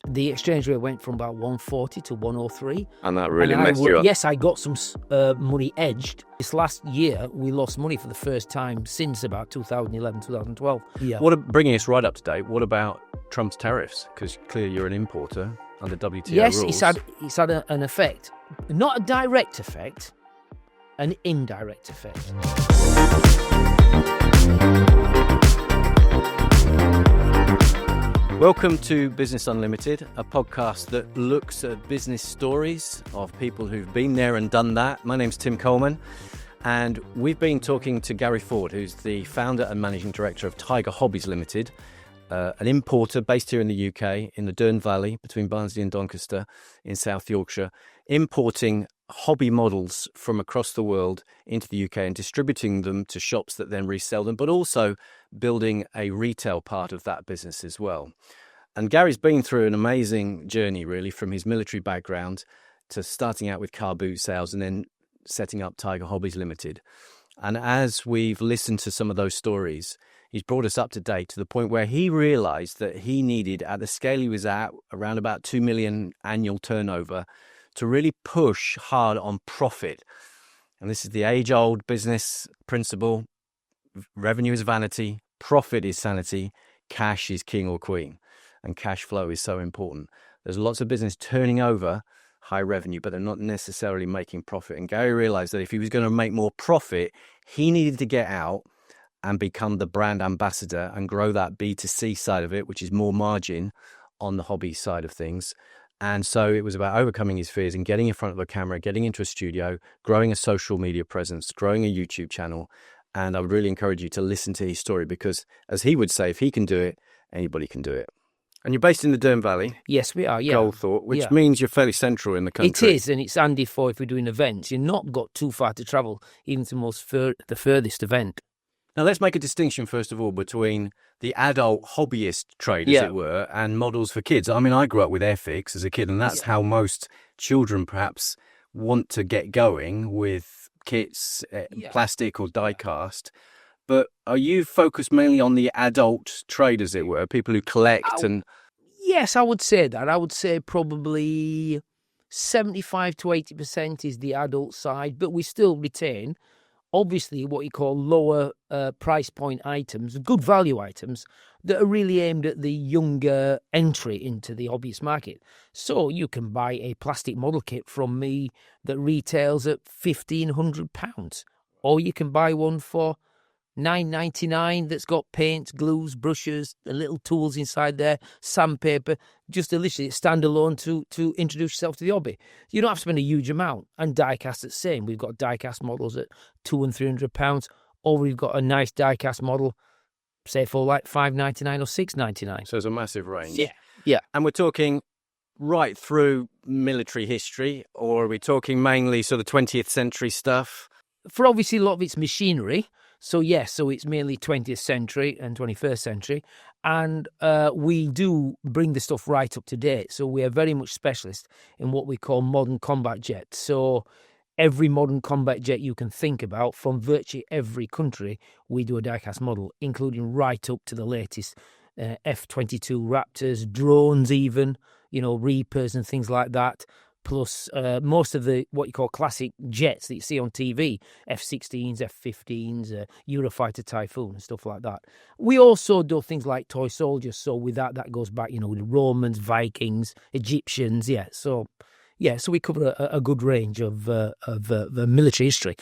the exchange rate went from about 140 to 103. And that really messed you up. Yes, I got some money edged. This last year, we lost money for the first time since about 2011, 2012. Yeah. Bringing us right up to date, what about Trump's tariffs? Because clearly you're an importer under WTO yes, rules. it's had an effect. Not a direct effect, an indirect effect. Welcome to Business Unlimited, a podcast that looks at business stories of people who've been there and done that. My name's Tim Coleman, and we've been talking to Gary Ford, who's the founder and managing director of Tiger Hobbies Limited, an importer based here in the UK, in the Dearne Valley, between Barnsley and Doncaster, in South Yorkshire, importing hobby models from across the world into the UK and distributing them to shops that then resell them, but also building a retail part of that business as well. And Gary's been through an amazing journey, really, from his military background to starting out with car boot sales and then setting up Tiger Hobbies Limited. And as we've listened to some of those stories, he's brought us up to date to the point where he realized that he needed, at the scale he was at, around about 2 million annual turnover, to really push hard on profit. And this is the age-old business principle. Revenue is vanity, profit is sanity, cash is king or queen. And cash flow is so important. There's lots of business turning over high revenue, but they're not necessarily making profit. And Gary realized that if he was going to make more profit, he needed to get out and become the brand ambassador and grow that B2C side of it, which is more margin on the hobby side of things. And so it was about overcoming his fears and getting in front of a camera, getting into a studio, growing a social media presence, growing a YouTube channel. And I would really encourage you to listen to his story because, as he would say, if he can do it, anybody can do it. And you're based in the Dearne Valley. Yes, we are, yeah. Goldthorpe, which means you're fairly central in the country. It is, and it's handy for if we're doing events. You've not got too far to travel, even to the furthest event. Now, let's make a distinction, first of all, between the adult hobbyist trade, as it were, and models for kids. I mean, I grew up with Airfix as a kid, and that's how most children perhaps want to get going with kits, plastic or die-cast. But are you focused mainly on the adult trade, as it were, people who collect and... Yes, I would say that. I would say probably 75 to 80% is the adult side, but we still retain... obviously what you call lower price point items, good value items that are really aimed at the younger entry into the hobbyist market. So you can buy a plastic model kit from me that retails at £1,500, or you can buy one for $9.99 that's got paints, glues, brushes, the little tools inside there, sandpaper, just to literally standalone to introduce yourself to the hobby. You don't have to spend a huge amount. And die-cast the same. We've got die-cast models at £200 and £300, or we've got a nice die-cast model, say for like $5.99 or $6.99. So there's a massive range. Yeah. And we're talking right through military history, or are we talking mainly sort of 20th century stuff? For obviously a lot of it's machinery. So it's mainly 20th century and 21st century. And we do bring the stuff right up to date. So we are very much specialist in what we call modern combat jets. So every modern combat jet you can think about from virtually every country, we do a die-cast model, including right up to the latest F-22 Raptors, drones even, Reapers and things like that. Plus most of the what you call classic jets that you see on TV, F-16s, F-15s, Eurofighter Typhoon and stuff like that. We also do things like toy soldiers. So with that goes back, with Romans, Vikings, Egyptians. So we cover a good range of military history.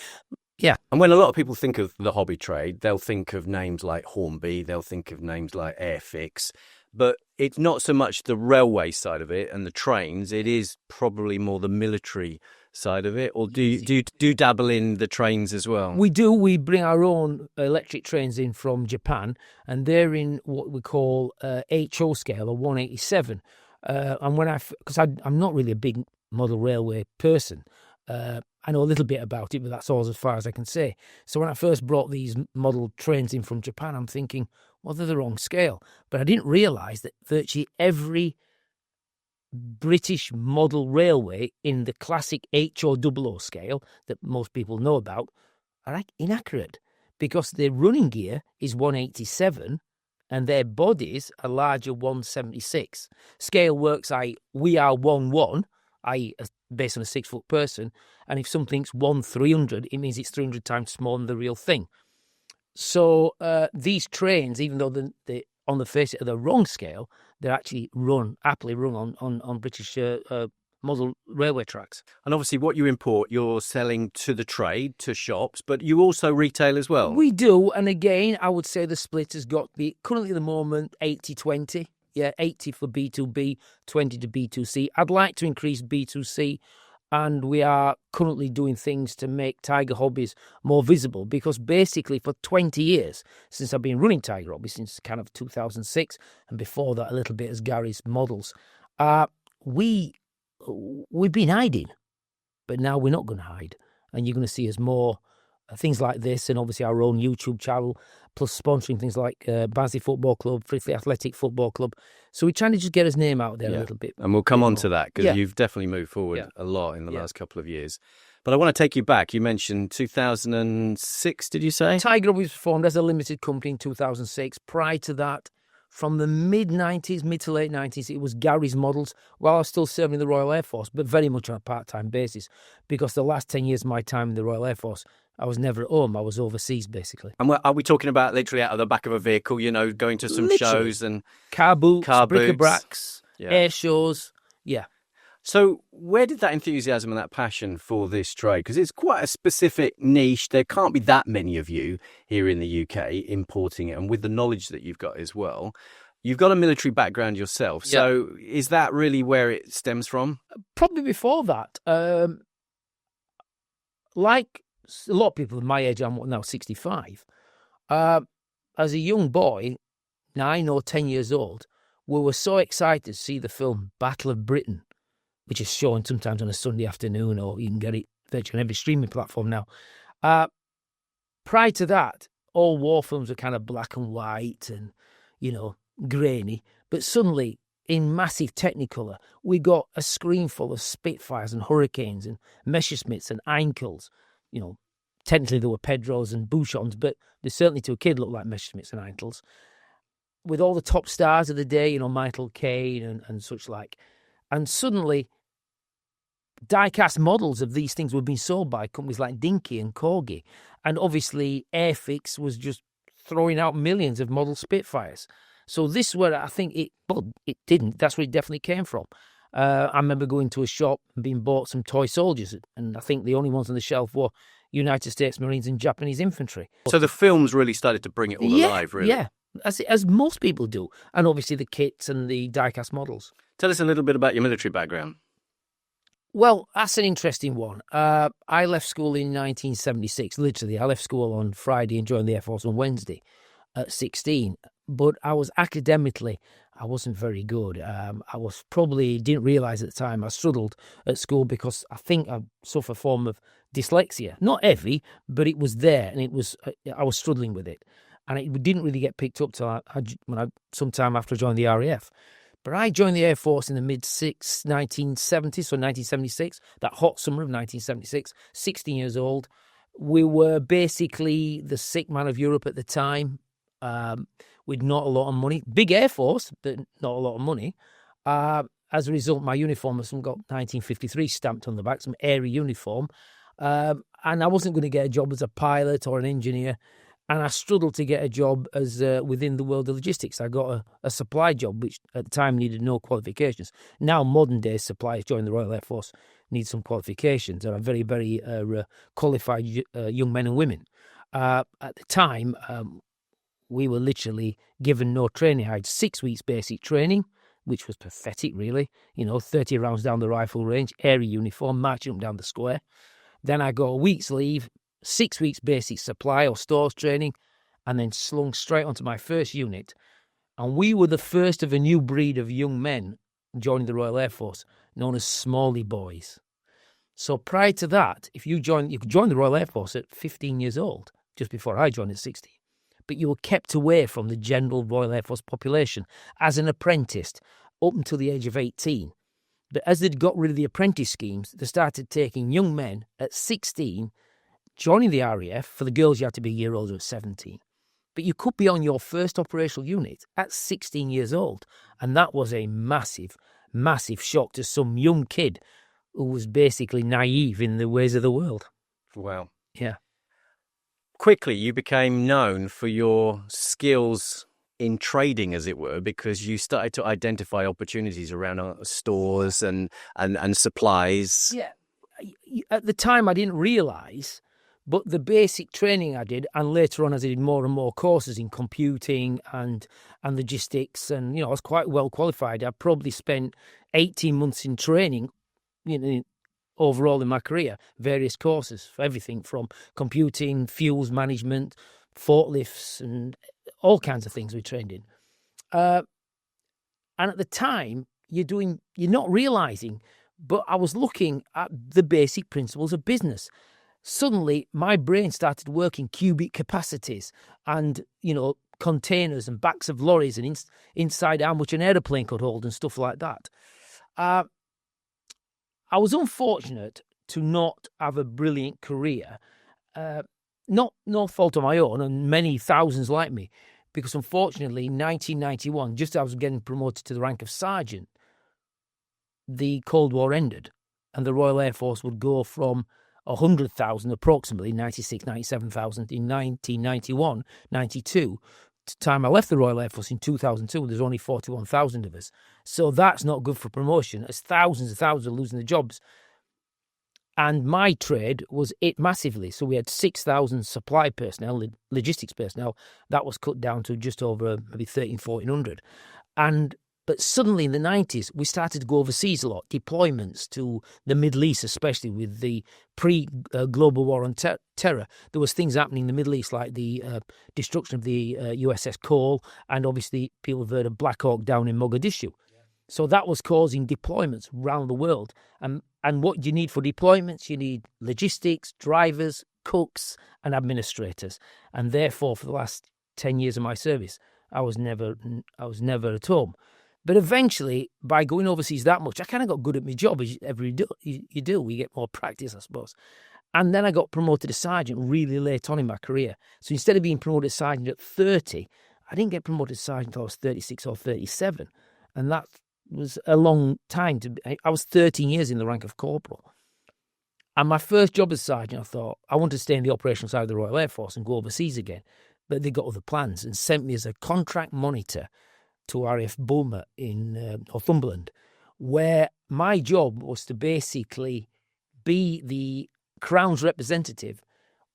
Yeah. And when a lot of people think of the hobby trade, they'll think of names like Hornby, they'll think of names like Airfix. But it's not so much the railway side of it and the trains. It is probably more the military side of it. Or do you dabble in the trains as well? We do. We bring our own electric trains in from Japan, and they're in what we call HO scale, or 187. And because I'm not really a big model railway person, I know a little bit about it, but that's all as far as I can say. So when I first brought these model trains in from Japan, I'm thinking, well, they're the wrong scale. But I didn't realise that virtually every British model railway in the classic HO00 scale that most people know about are inaccurate, because the running gear is 187 and their bodies are larger 176. Scale works, we are 1-1, i.e. based on a 6-foot person, and if something's 1-300, it means it's 300 times smaller than the real thing. So these trains, even though they on the face of the wrong scale, they're actually happily run on British model railway tracks. And obviously what you import, you're selling to the trade, to shops, but you also retail as well. We do, and again, I would say the split has got to be, currently at the moment, 80-20. Yeah, 80 for B2B, 20 to B2C. I'd like to increase B2C, and we are currently doing things to make Tiger Hobbies more visible, because basically for 20 years, since I've been running Tiger Hobbies, since kind of 2006, and before that a little bit as Gary's models, we've been hiding, but now we're not going to hide. And you're going to see us more things like this, and obviously our own YouTube channel, plus sponsoring things like Barnsley Football Club, Frithly Athletic Football Club. So we're trying to just get his name out there a little bit. And we'll come on to that, because you've definitely moved forward a lot in the last couple of years. But I want to take you back. You mentioned 2006, did you say? Tiger Hobbies was formed as a limited company in 2006. Prior to that, from the mid to late 90s, it was Gary's models, while I was still serving in the Royal Air Force, but very much on a part-time basis, because the last 10 years of my time in the Royal Air Force, I was never at home. I was overseas, basically. And are we talking about literally out of the back of a vehicle, going to some shows and... Car boots, bric-a-bracs, air shows, So where did that enthusiasm and that passion for this trade? Because it's quite a specific niche. There can't be that many of you here in the UK importing it, and with the knowledge that you've got as well. You've got a military background yourself. So is that really where it stems from? Probably before that. Like a lot of people my age, I'm now 65. As a young boy, 9 or 10 years old, we were so excited to see the film Battle of Britain, which is shown sometimes on a Sunday afternoon, or you can get it virtually on every streaming platform now. Prior to that, all war films were kind of black and white and, grainy. But suddenly, in massive Technicolor, we got a screen full of Spitfires and Hurricanes and Messerschmitts and Einkels. Technically there were Pedros and Bouchons, but they certainly to a kid looked like Messerschmitts and Einkels. With all the top stars of the day, Michael Caine and such like. And suddenly, die-cast models of these things were being sold by companies like Dinky and Corgi. And obviously, Airfix was just throwing out millions of model Spitfires. So this is where I think it didn't. That's where it definitely came from. I remember going to a shop and being bought some toy soldiers, and I think the only ones on the shelf were United States Marines and Japanese infantry. So the films really started to bring it all alive, really? Yeah, as most people do. And obviously the kits and the die-cast models. Tell us a little bit about your military background. Well, that's an interesting one. I left school in 1976. Literally, I left school on Friday and joined the Air Force on Wednesday at 16. But I wasn't very good. Didn't realise at the time I struggled at school because I think I suffer a form of dyslexia. Not heavy, but it was there, and I was struggling with it. And it didn't really get picked up till sometime after I joined the RAF. But I joined the Air Force in the mid-1970s, so 1976, that hot summer of 1976, 16 years old. We were basically the sick man of Europe at the time, with not a lot of money. Big Air Force, but not a lot of money. As a result, my uniform has got 1953 stamped on the back, some airy uniform. And I wasn't going to get a job as a pilot or an engineer. And I struggled to get a job as within the world of logistics. I got a supply job, which at the time needed no qualifications. Now, modern-day suppliers joining the Royal Air Force need some qualifications and are very, very qualified young men and women. At the time, we were literally given no training. I had 6 weeks basic training, which was pathetic, really. 30 rounds down the rifle range, airy uniform, marching up down the square. Then I got a week's leave, 6 weeks basic supply or stores training, and then slung straight onto my first unit. And we were the first of a new breed of young men joining the Royal Air Force, known as Smalley boys. So prior to that, you could join the Royal Air Force at 15 years old, just before I joined at 16. But you were kept away from the general Royal Air Force population as an apprentice up until the age of 18. But as they'd got rid of the apprentice schemes, they started taking young men at 16, joining the RAF. For the girls, you had to be a year older at 17. But you could be on your first operational unit at 16 years old. And that was a massive, massive shock to some young kid who was basically naive in the ways of the world. Wow. Yeah. Quickly, you became known for your skills in trading, as it were, because you started to identify opportunities around stores and supplies. Yeah. At the time, I didn't realise, but the basic training I did, and later on as I did more and more courses in computing and logistics, and, I was quite well qualified. I probably spent 18 months in training, overall in my career, various courses for everything from computing, fuels management, forklifts, and all kinds of things we trained in. And at the time, you're not realising, but I was looking at the basic principles of business. Suddenly, my brain started working cubic capacities and, containers and backs of lorries and inside how much an aeroplane could hold and stuff like that. I was unfortunate to not have a brilliant career, no fault of my own, and many thousands like me, because unfortunately, in 1991, just as I was getting promoted to the rank of sergeant, the Cold War ended, and the Royal Air Force would go from 100,000, approximately 96, 97,000 in 1991, 92. To the time I left the Royal Air Force in 2002, there's only 41,000 of us. So that's not good for promotion, as thousands and thousands are losing their jobs. And my trade was hit massively. So we had 6,000 supply personnel, logistics personnel. That was cut down to just over maybe 1,100. But suddenly in the 90s, we started to go overseas a lot, deployments to the Middle East, especially with the pre-global war on terror. There was things happening in the Middle East, like the destruction of the USS Cole, and obviously people have heard of Black Hawk down in Mogadishu. Yeah. So that was causing deployments around the world. And what do you need for deployments? You need logistics, drivers, cooks, and administrators. And therefore, for the last 10 years of my service, I was never at home. But eventually, by going overseas that much, I kind of got good at my job, as you do. We get more practice, I suppose. And then I got promoted to sergeant really late on in my career. So instead of being promoted to sergeant at 30, I didn't get promoted to sergeant until I was 36 or 37. And that was a long time. I was 13 years in the rank of corporal. And my first job as sergeant, I thought, I want to stay in the operational side of the Royal Air Force and go overseas again. But they got other plans and sent me as a contract monitor to RAF Bulmer in Northumberland, where my job was to basically be the Crown's representative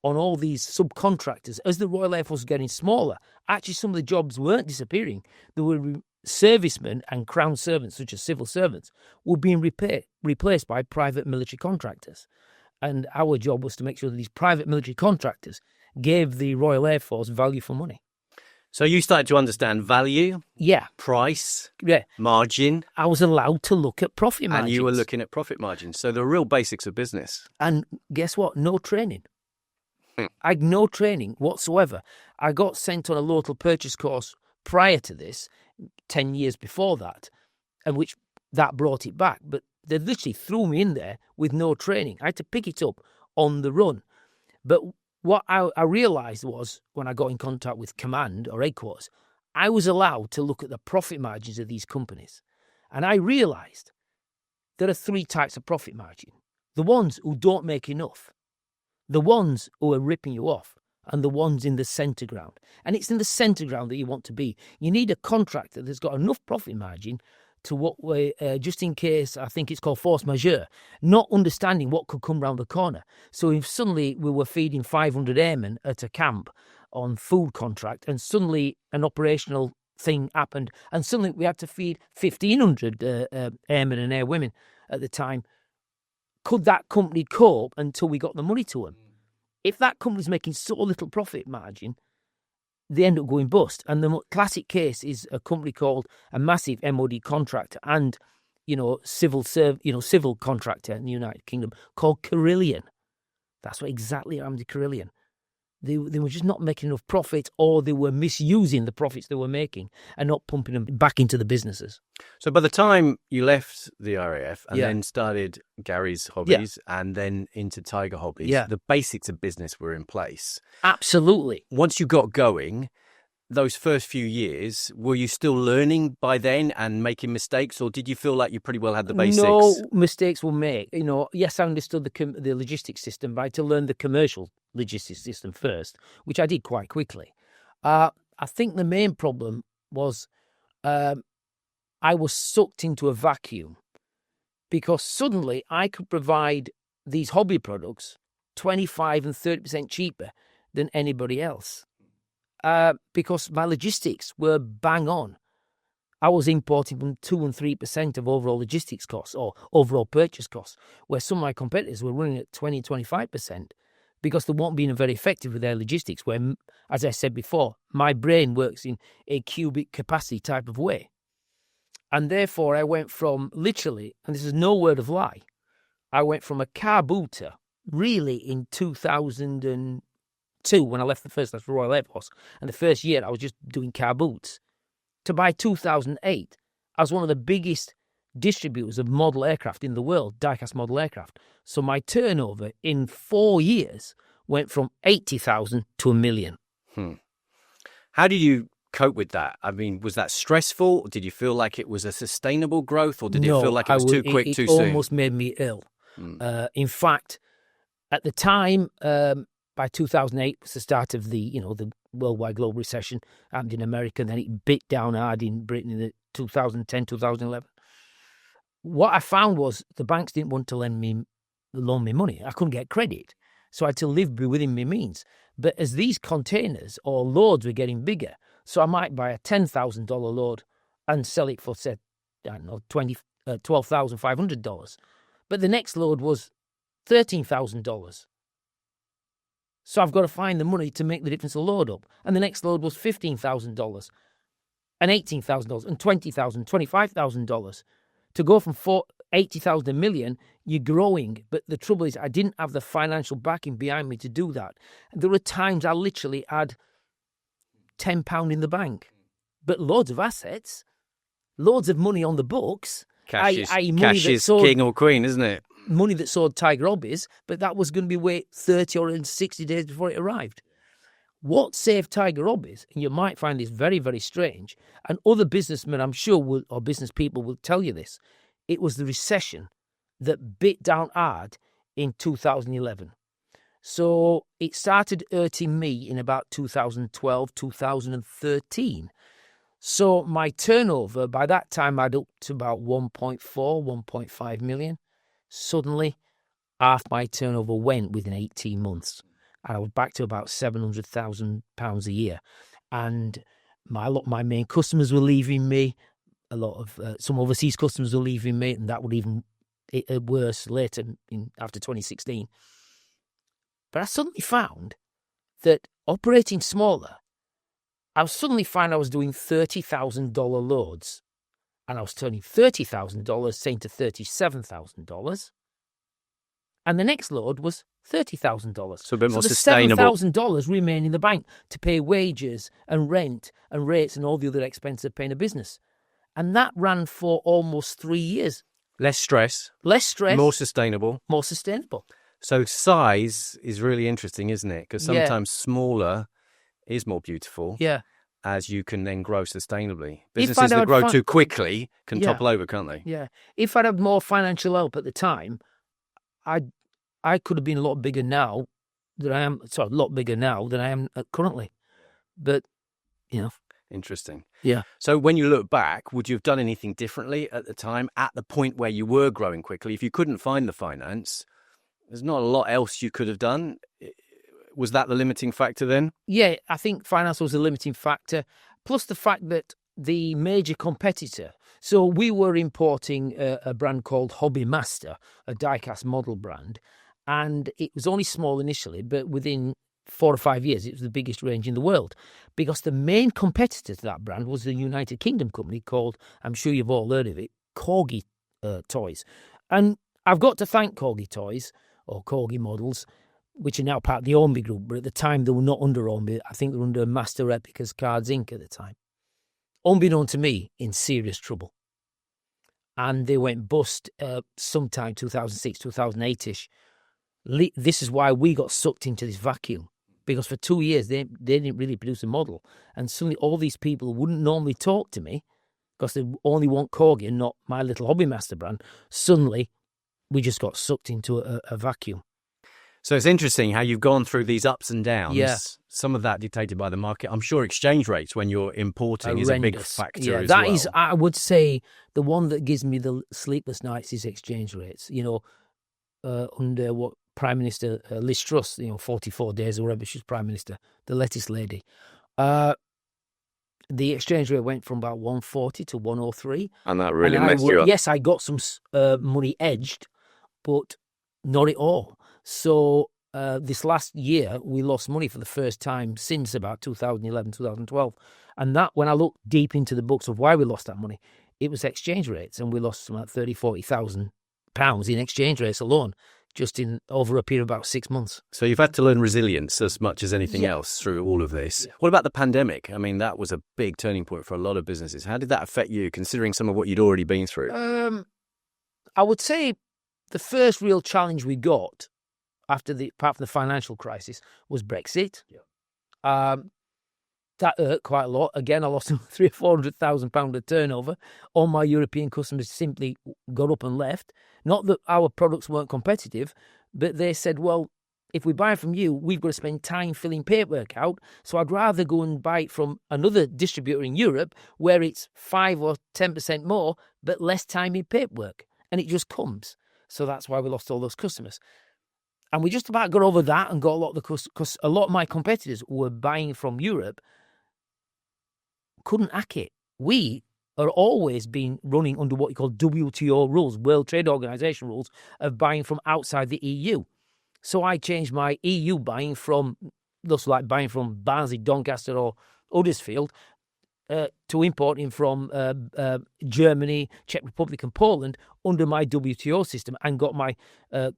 on all these subcontractors. As the Royal Air Force was getting smaller, actually some of the jobs weren't disappearing. There were servicemen and Crown servants, such as civil servants, were being replaced by private military contractors. And our job was to make sure that these private military contractors gave the Royal Air Force value for money. So you started to understand value, price, margin. I was allowed to look at profit margins. And you were looking at profit margins. So the real basics of business. And guess what? No training. I had no training whatsoever. I got sent on a local purchase course prior to this, 10 years before that, and which that brought it back. But they literally threw me in there with no training. I had to pick it up on the run. But what I realised was, when I got in contact with command or headquarters, I was allowed to look at the profit margins of these companies. And I realised there are three types of profit margin. The ones who don't make enough, the ones who are ripping you off, and the ones in the centre ground. And it's in the centre ground that you want to be. You need a contractor that's got enough profit margin to what we, just in case, I think it's called force majeure, not understanding what could come round the corner. So if suddenly we were feeding 500 airmen at a camp on food contract, and suddenly an operational thing happened, and suddenly we had to feed 1,500 airmen and airwomen at the time, could that company cope until we got the money to them? If that company's making so little profit margin, they end up going bust. And the classic case is a company called a massive MOD contractor and, civil contractor in the United Kingdom called Carillion. That's what exactly happened to Carillion. They were just not making enough profit, or they were misusing the profits they were making and not pumping them back into the businesses. So by the time you left the RAF and then started Gary's Hobbies and then into Tiger Hobbies, the basics of business were in place. Absolutely. Once you got going, those first few years, were you still learning by then and making mistakes, or did you feel like you pretty well had the basics? No mistakes were made. Yes, I understood the logistics system, but I had to learn the commercial logistics system first, which I did quite quickly. I think the main problem was I was sucked into a vacuum because suddenly I could provide these hobby products 25 and 30% cheaper than anybody else because my logistics were bang on. I was importing from 2 and 3% of overall logistics costs or overall purchase costs, where some of my competitors were running at 20, 25% because they weren't being very effective with their logistics, where, as I said before, my brain works in a cubic capacity type of way. And therefore, I went from literally, and this is no word of lie, I went from a car booter really in 2002 when I left the first class for Royal Air Force. And the first year I was just doing car boots. To by 2008, I was one of the biggest distributors of model aircraft in the world, die-cast model aircraft. So my turnover in 4 years went from 80,000 to 1 million. How did you cope with that? I mean, was that stressful? Did you feel like it was a sustainable growth, or did it feel like it was too quick, too soon? It almost made me ill. In fact, at the time, by 2008 was the start of the worldwide global recession. Happened in America, and then it bit down hard in Britain in 2010, 2011. What I found was the banks didn't want to loan me money. I couldn't get credit, so I had to live within my means. But as these containers or loads were getting bigger, so I might buy a $10,000 load and sell it for, say, $12,500. But the next load was $13,000. So I've got to find the money to make the difference of load up. And the next load was $15,000 and $18,000 and $20,000, $25,000. To go from 80,000 to 1 million, you're growing. But the trouble is I didn't have the financial backing behind me to do that. And there were times I literally had £10 in the bank, but loads of assets, loads of money on the books. Cash is king or queen, isn't it? Money that sold Tiger Hobbies, but that was going to be wait 30 or 60 days before it arrived. What saved Tiger Hobbies, and you might find this very, very strange, and other businessmen, I'm sure, or business people will tell you this, it was the recession that bit down hard in 2011. So it started hurting me in about 2012, 2013. So my turnover, by that time, I'd up to about 1.4, 1.5 million. Suddenly, half my turnover went within 18 months. And I was back to about £700,000 a year. And my main customers were leaving me. A lot of some overseas customers were leaving me, and that would even worse later after 2016. But I suddenly found that operating smaller, I suddenly found I was doing $30,000 loads, and I was turning $30,000 saying to $37,000, and the next load was $30,000. So a bit more sustainable. So the $7,000 remained in the bank to pay wages and rent and rates and all the other expenses of paying a business, and that ran for almost 3 years. Less stress. More sustainable. So size is really interesting, isn't it? Because sometimes smaller is more beautiful. Yeah. As you can then grow sustainably. Businesses that grow too quickly can topple over, can't they? Yeah. If I'd had more financial help at the time, I could have been a lot bigger now than I am. Sorry, a lot bigger now than I am currently. But, Interesting. Yeah. So when you look back, would you have done anything differently at the time, at the point where you were growing quickly? If you couldn't find the finance, there's not a lot else you could have done. Was that the limiting factor then? Yeah, I think finance was a limiting factor, plus the fact that the major competitor, so we were importing a brand called Hobby Master, a die-cast model brand, and it was only small initially, but within 4 or 5 years, it was the biggest range in the world, because the main competitor to that brand was the United Kingdom company called, I'm sure you've all heard of it, Corgi Toys. And I've got to thank Corgi Toys, or Corgi Models, which are now part of the Ormby Group, but at the time they were not under Ormby. I think they were under Master Replicas Cards Inc. at the time. Unbeknown to me, in serious trouble. And they went bust sometime 2006, 2008-ish. This is why we got sucked into this vacuum, because for 2 years they didn't really produce a model, and suddenly all these people who wouldn't normally talk to me because they only want Corgi and not my little Hobby Master brand. Suddenly, we just got sucked into a vacuum. So it's interesting how you've gone through these ups and downs. Yeah. Some of that dictated by the market. I'm sure exchange rates when you're importing is a big factor as that well. is, I would say, the one that gives me the sleepless nights is exchange rates. Under what Prime Minister Liz Truss, 44 days or whatever she's Prime Minister, the lettuce lady. The exchange rate went from about 140 to 103. And that really messed you up. Yes, I got some money edged, but not at all. So this last year, we lost money for the first time since about 2011, 2012. And that, when I look deep into the books of why we lost that money, it was exchange rates. And we lost about 30,000, 40,000 pounds in exchange rates alone, just in over a period of about 6 months. So you've had to learn resilience as much as anything else through all of this. Yeah. What about the pandemic? I mean, that was a big turning point for a lot of businesses. How did that affect you, considering some of what you'd already been through? I would say the first real challenge we got apart from the financial crisis was Brexit. Yeah. That hurt quite a lot. Again, I lost £300,000 or £400,000 of turnover. All my European customers simply got up and left. Not that our products weren't competitive, but they said, well, if we buy from you, we've got to spend time filling paperwork out. So I'd rather go and buy it from another distributor in Europe where it's 5 or 10% more, but less time in paperwork. And it just comes. So that's why we lost all those customers. And we just about got over that and got a lot of because a lot of my competitors who were buying from Europe couldn't hack it. We are always been running under what you call WTO rules, World Trade Organization rules, of buying from outside the EU. So I changed my EU buying from, just like buying from Barnsley, Doncaster or Huddersfield, to importing from Germany, Czech Republic and Poland under my WTO system, and got my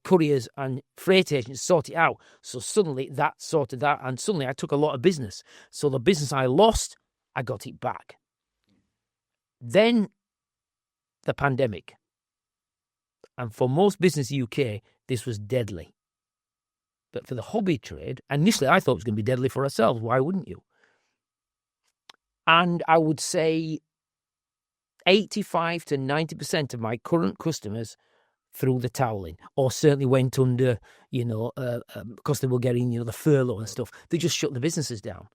couriers and freight agents sorted out. So suddenly that sorted out, and suddenly I took a lot of business. So the business I lost, I got it back. Then the pandemic. And for most business UK, this was deadly. But for the hobby trade, initially I thought it was going to be deadly for ourselves. Why wouldn't you? And I would say 85 to 90% of my current customers threw the towel in, or certainly went under, because they were getting, the furlough and stuff. They just shut the businesses down.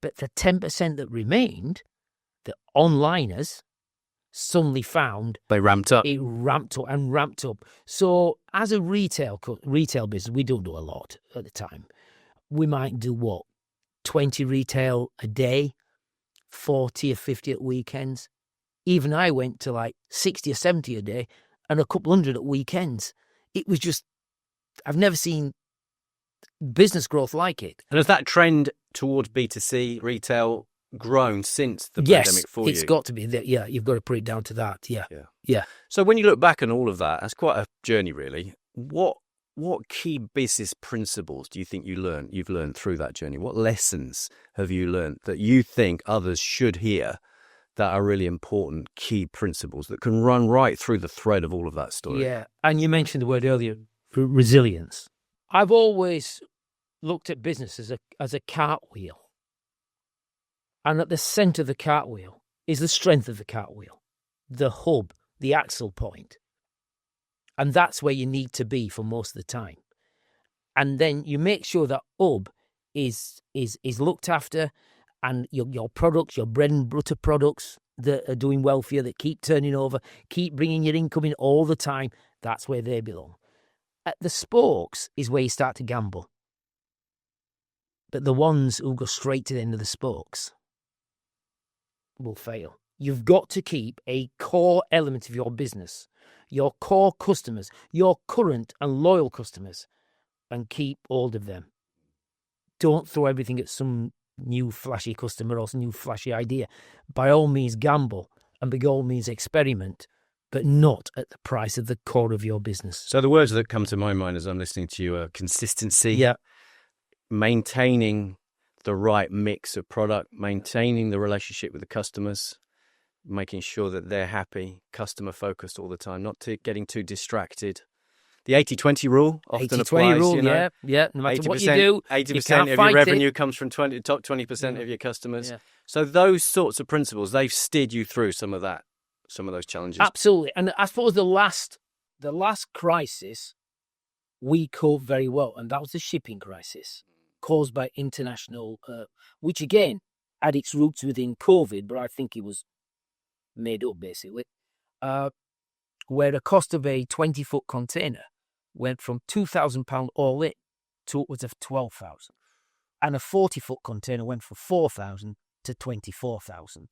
But the 10% that remained, the onliners, suddenly found they ramped up. It ramped up. So as a retail business, we don't do a lot at the time. We might do 20 retail a day, 40 or 50 at weekends. Even I went to like 60 or 70 a day and a couple hundred at weekends. It was just, I've never seen business growth like it. And has that trend towards B2C retail grown since the pandemic for you? Yes, it's got to be. Yeah, you've got to put it down to that. Yeah. So when you look back on all of that, that's quite a journey, really. What key business principles do you think you've learned through that journey? What lessons have you learned that you think others should hear that are really important key principles that can run right through the thread of all of that story? Yeah, and you mentioned the word earlier, resilience. I've always looked at business as a cartwheel. And at the centre of the cartwheel is the strength of the cartwheel, the hub, the axle point. And that's where you need to be for most of the time. And then you make sure that hub is looked after, and your products, your bread and butter products that are doing well for you, that keep turning over, keep bringing your income in all the time, that's where they belong. At the spokes is where you start to gamble. But the ones who go straight to the end of the spokes will fail. You've got to keep a core element of your business, your core customers, your current and loyal customers, and keep hold of them. Don't throw everything at some new flashy customer or some new flashy idea. By all means gamble, and by all means experiment, but not at the price of the core of your business. So the words that come to my mind as I'm listening to you are consistency, maintaining the right mix of product, maintaining the relationship with the customers, making sure that they're happy, customer focused all the time, not getting too distracted, The 80-20 rule often 80-20 applies. rule, you know, yeah. No matter what you do, 80% you can't of fight your it. revenue comes from top 20% of your customers. Yeah. So those sorts of principles, they've steered you through some of those challenges. Absolutely. And I suppose the last crisis we coped very well, and that was the shipping crisis caused by international, which again had its roots within COVID, but I think it was made up basically, where the cost of a 20-foot container went from £2,000 all in to upwards of £12,000, and a 40-foot container went from £4,000 to £24,000.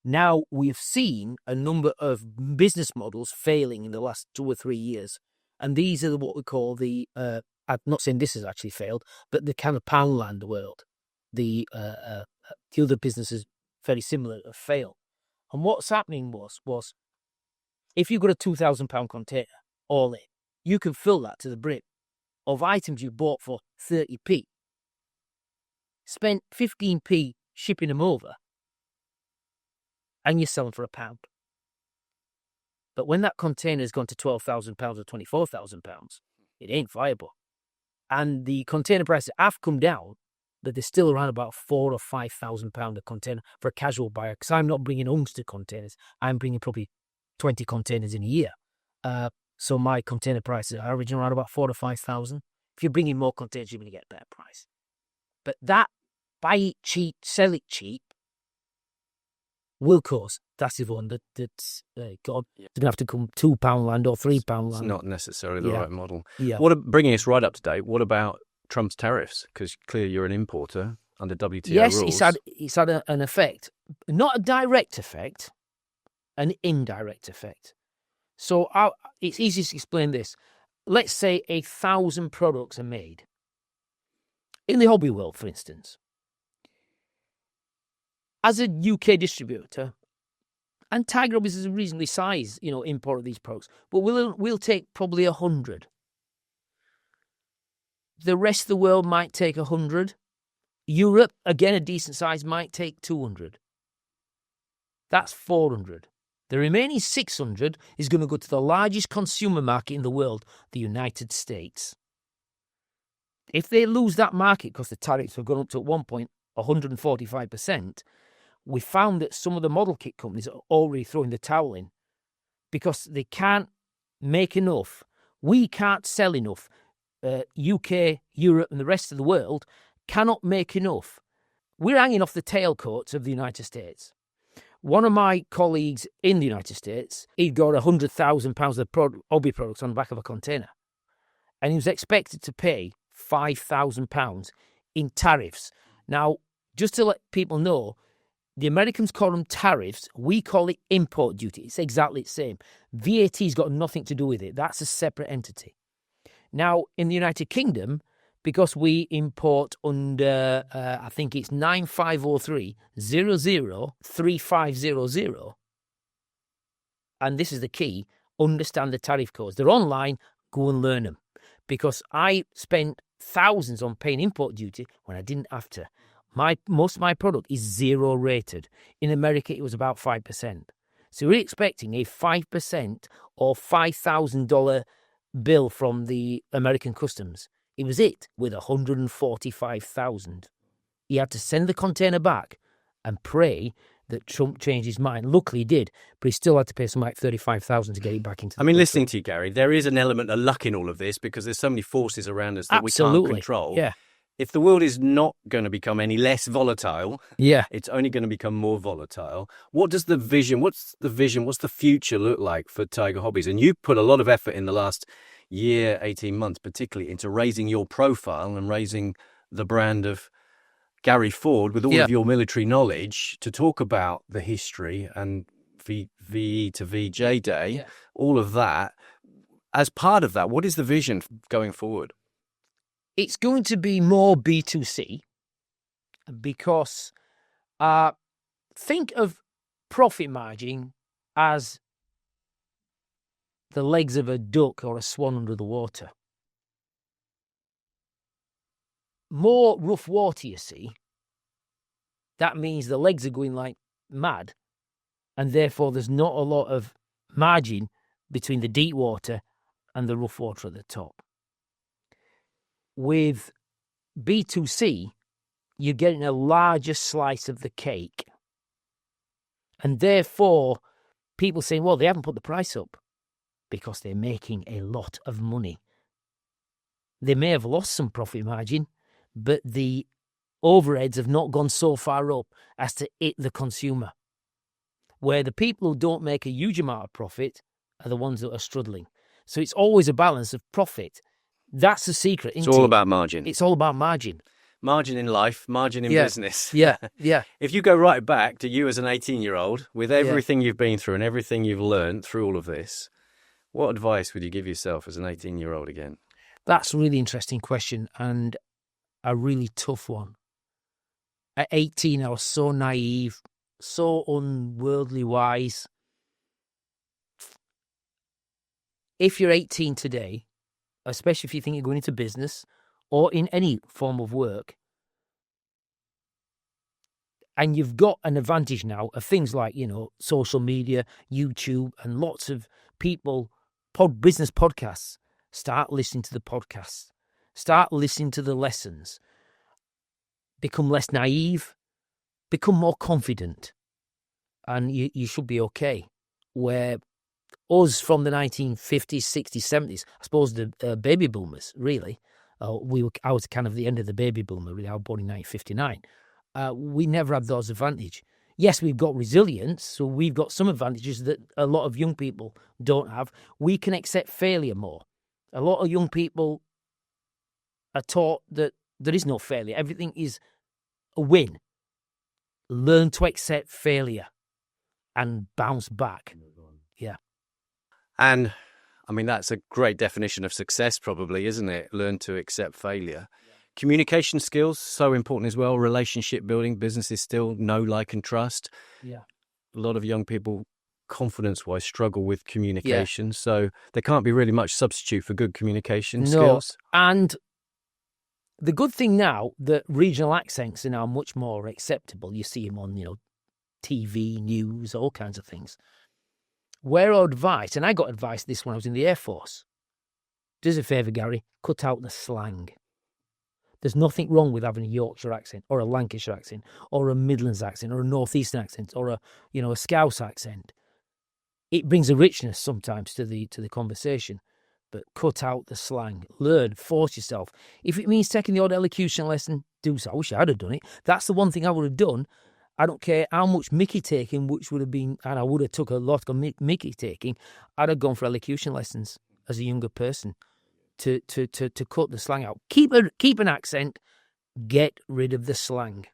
Now we've seen a number of business models failing in the last 2 or 3 years, and these are what we call the. I'm not saying this has actually failed, but the kind of Poundland world, the other businesses very similar have failed. And what's happening was if you've got a £2,000 container all in, you can fill that to the brim of items you bought for 30p, spent 15p shipping them over, and you're selling for £1. But when that container has gone to £12,000 or £24,000, it ain't viable. And the container prices have come down, but they're still around about £4,000 or £5,000 a container for a casual buyer. Because I'm not bringing Ulster containers; I'm bringing probably 20 containers in a year. So my container prices are averaging around about £4,000 to £5,000. If you're bringing more containers, you're going to get a better price. But that buy it cheap, sell it cheap will cause massive one that's going to have to come £2 land or £3 land. It's not necessarily the right model. Yeah. Bringing us right up to date, what about Trump's tariffs? Because clearly you're an importer under WTO yes, rules. it's had an effect. Not a direct effect, an indirect effect. So it's easy to explain this. Let's say 1,000 products are made. In the hobby world, for instance, as a UK distributor, and Tiger Hobbies is a reasonably sized, import of these products, but we'll take probably 100. The rest of the world might take 100. Europe, again, a decent size, might take 200. That's 400. The remaining 600 is going to go to the largest consumer market in the world, the United States. If they lose that market because the tariffs have gone up to, at one point, 145%, we found that some of the model kit companies are already throwing the towel in because they can't make enough. We can't sell enough. UK, Europe, and the rest of the world cannot make enough. We're hanging off the tailcoats of the United States. One of my colleagues in the United States, he'd got £100,000 of hobby products on the back of a container, and he was expected to pay £5,000 in tariffs. Now, just to let people know, the Americans call them tariffs. We call it import duty. It's exactly the same. VAT's got nothing to do with it. That's a separate entity. Now, in the United Kingdom, because we import under, I think it's 9503 003500, and this is the key, understand the tariff codes. They're online, go and learn them. Because I spent thousands on paying import duty when I didn't have to. Most of my product is 0 rated. In America, it was about 5%. So we're expecting a 5% or $5,000 bill from the American customs. It was with 145,000. He had to send the container back and pray that Trump changed his mind. Luckily, he did, but he still had to pay something like 35,000 to get it back into the country. Listening to you, Gary, there is an element of luck in all of this because there's so many forces around us that we can't control. Yeah. If the world is not going to become any less volatile, yeah, it's only going to become more volatile. What's the vision, what's the future look like for Tiger Hobbies? And you put a lot of effort in the last year, 18 months, particularly into raising your profile and raising the brand of Gary Ford with all of your military knowledge to talk about the history and VE to VJ Day, all of that. As part of that, what is the vision going forward? It's going to be more B2C because think of profit margin as the legs of a duck or a swan under the water. More rough water, you see, that means the legs are going like mad, and therefore there's not a lot of margin between the deep water and the rough water at the top. With B2C, you're getting a larger slice of the cake. And therefore, people saying, well, they haven't put the price up because they're making a lot of money. They may have lost some profit margin, but the overheads have not gone so far up as to hit the consumer. Where the people who don't make a huge amount of profit are the ones that are struggling. So it's always a balance of profit. That's the secret. It's all about margin. It's all about margin. Margin in life, margin in business. Yeah. If you go right back to you as an 18-year-old, with everything you've been through and everything you've learned through all of this, what advice would you give yourself as an 18-year-old again? That's a really interesting question and a really tough one. At 18, I was so naive, so unworldly wise. If you're 18 today, especially if you think you're going into business or in any form of work, and you've got an advantage now of things like, social media, YouTube, and lots of people, business podcasts, start listening to the podcasts, start listening to the lessons, become less naive, become more confident, and you should be okay. Where us from the 1950s, 60s, 70s, I suppose the baby boomers, really, I was kind of the end of the baby boomer, really. I was born in 1959. We never had those advantages. Yes, we've got resilience, so we've got some advantages that a lot of young people don't have. We can accept failure more. A lot of young people are taught that there is no failure. Everything is a win. Learn to accept failure and bounce back. Yeah. And, I mean, that's a great definition of success probably, isn't it? Learn to accept failure. Yeah. Communication skills, so important as well. Relationship building, businesses still know, like, and trust. Yeah. A lot of young people, confidence-wise, struggle with communication. So there can't be really much substitute for good communication skills. And the good thing now that regional accents are now much more acceptable. You see them on, TV, news, all kinds of things. Where advice, and I got advice this when I was in the Air Force. Do us a favour, Gary, cut out the slang. There's nothing wrong with having a Yorkshire accent or a Lancashire accent or a Midlands accent or a North Eastern accent or a Scouse accent. It brings a richness sometimes to the conversation, but cut out the slang. Learn, force yourself. If it means taking the odd elocution lesson, do so. I wish I'd have done it. That's the one thing I would have done. I don't care how much Mickey taking, which would have been, and I would have took a lot of Mickey taking. I'd have gone for elocution lessons as a younger person to cut the slang out. Keep an accent. Get rid of the slang.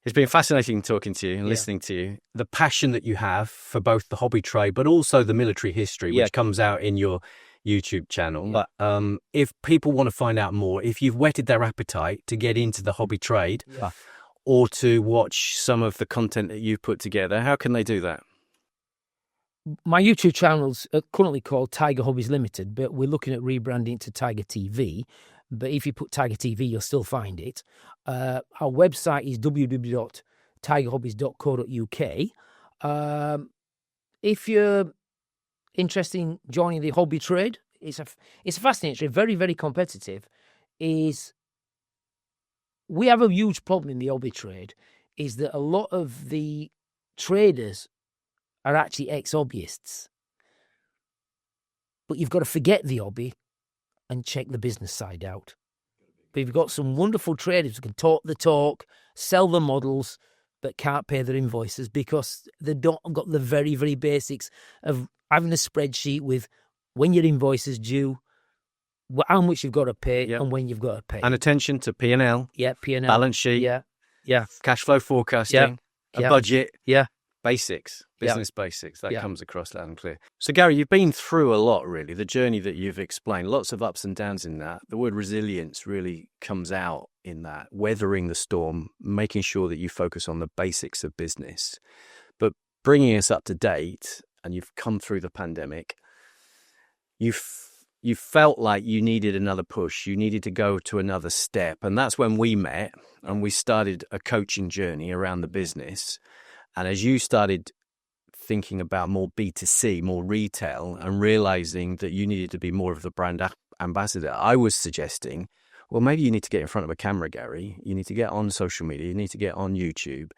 It's been fascinating talking to you and listening to you. The passion that you have for both the hobby trade, but also the military history, which comes out in your YouTube channel. But if people want to find out more, if you've whetted their appetite to get into the hobby trade or to watch some of the content that you've put together, how can they do that? My YouTube channel's currently called Tiger Hobbies Limited, but we're looking at rebranding to Tiger TV. But if you put Tiger TV, you'll still find it. Our website is www.tigerhobbies.co.uk. If you're interested in joining the hobby trade, it's a fascinating trade, very, very competitive. We have a huge problem in the hobby trade, is that a lot of the traders are actually ex-hobbyists. But you've got to forget the hobby and check the business side out. But you've got some wonderful traders who can talk the talk, sell the models, but can't pay their invoices because they don't got the very, very basics of having a spreadsheet with when your invoice is due, how much you've got to pay, and when you've got to pay. And attention to P&L. Yeah, P&L. Balance sheet. Yeah. Cash flow forecasting. A budget. Yeah. Basics. Business basics. That comes across loud and clear. So, Gary, you've been through a lot, really. The journey that you've explained, lots of ups and downs in that. The word resilience really comes out in that. Weathering the storm, making sure that you focus on the basics of business. But bringing us up to date, and you've come through the pandemic, you felt like you needed another push. You needed to go to another step. And that's when we met and we started a coaching journey around the business. And as you started thinking about more B2C, more retail, and realizing that you needed to be more of the brand ambassador, I was suggesting, well, maybe you need to get in front of a camera, Gary. You need to get on social media. You need to get on YouTube.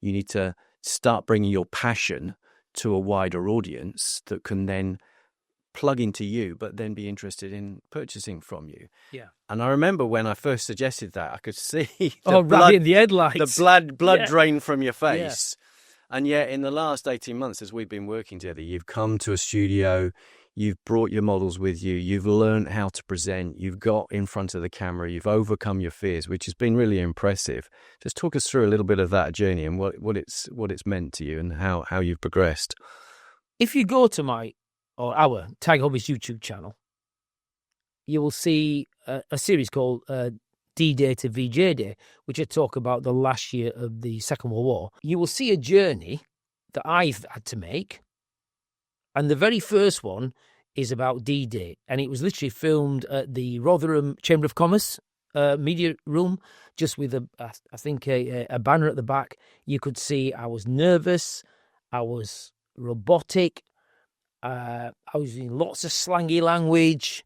You need to start bringing your passion to a wider audience that can then plug into you, but then be interested in purchasing from you. Yeah. And I remember when I first suggested that, I could see right in the headlights. the blood drain from your face. Yeah. And yet in the last 18 months, as we've been working together, you've come to a studio, you've brought your models with you, you've learned how to present, you've got in front of the camera, you've overcome your fears, which has been really impressive. Just talk us through a little bit of that journey and what it's meant to you and how you've progressed. If you go to our Tag Hobbies YouTube channel, you will see a series called D-Day to VJ Day, which I talk about the last year of the Second World War. You will see a journey that I've had to make. And the very first one is about D-Day. And it was literally filmed at the Rotherham Chamber of Commerce media room, just with, a banner at the back. You could see I was nervous, I was robotic, I was using lots of slangy language,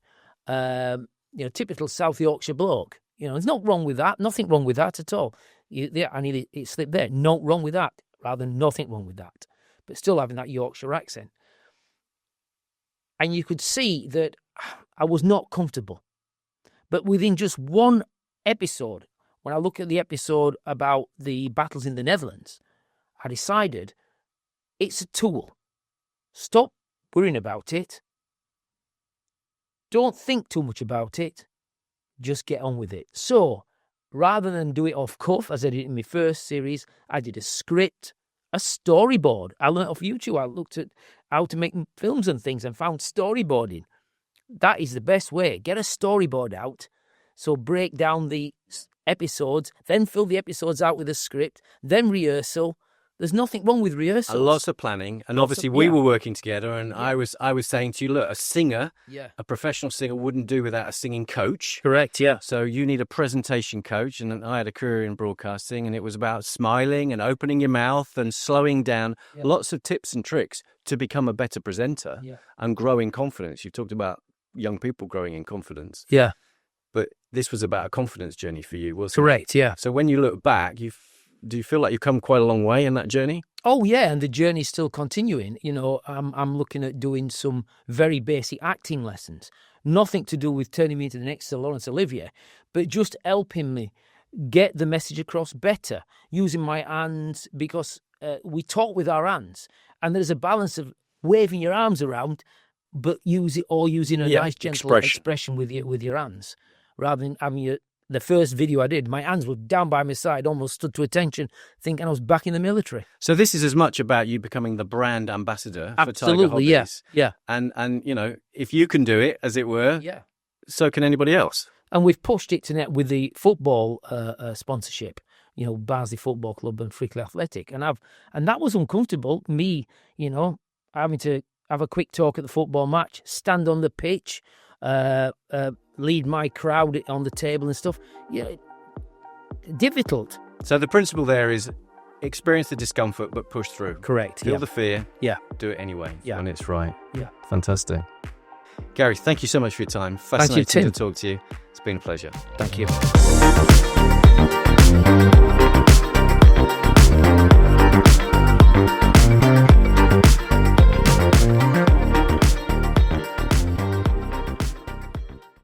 typical South Yorkshire bloke. There's nothing wrong with that. Nothing wrong with that at all. I need it slipped there. No wrong with that. Rather, nothing wrong with that. But still having that Yorkshire accent. And you could see that I was not comfortable. But within just one episode, when I look at the episode about the battles in the Netherlands, I decided it's a tool. Stop worrying about it. Don't think too much about it. Just get on with it. So, rather than do it off cuff, as I did in my first series, I did a script, a storyboard. I learned off YouTube. I looked at how to make films and things and found storyboarding. That is the best way. Get a storyboard out. So break down the episodes, then fill the episodes out with a script, then rehearsal. There's nothing wrong with rehearsals. Lots of planning. And obviously we were working together, and I was saying to you, look, a singer, a professional singer wouldn't do without a singing coach. Correct, yeah. So you need a presentation coach. And I had a career in broadcasting, and it was about smiling and opening your mouth and slowing down. Yeah. Lots of tips and tricks to become a better presenter and grow in confidence. You've talked about young people growing in confidence. Yeah. But this was about a confidence journey for you, wasn't it? Correct, yeah. So when you look back, do you feel like you've come quite a long way in that journey? Oh, yeah, and the journey's still continuing. I'm looking at doing some very basic acting lessons. Nothing to do with turning me into the next Sir Laurence Olivier, but just helping me get the message across better, using my hands, because we talk with our hands, and there's a balance of waving your arms around, but using a nice, gentle expression with your hands, rather than having the first video I did, my hands were down by my side, almost stood to attention, thinking I was back in the military. So this is as much about you becoming the brand ambassador for Tiger Hobbies. Yeah. And if you can do it, as it were, so can anybody else. And we've pushed it to net with the football sponsorship, Barnsley Football Club and Frickley Athletic. And that was uncomfortable, me, having to have a quick talk at the football match, stand on the pitch, lead my crowd on the table and stuff. Difficult. So the principle there is experience the discomfort but push through. Correct. Feel the fear. Yeah. Do it anyway when it's right. Yeah. Fantastic. Gary, thank you so much for your time. Fascinating to talk to you. It's been a pleasure. Thank you.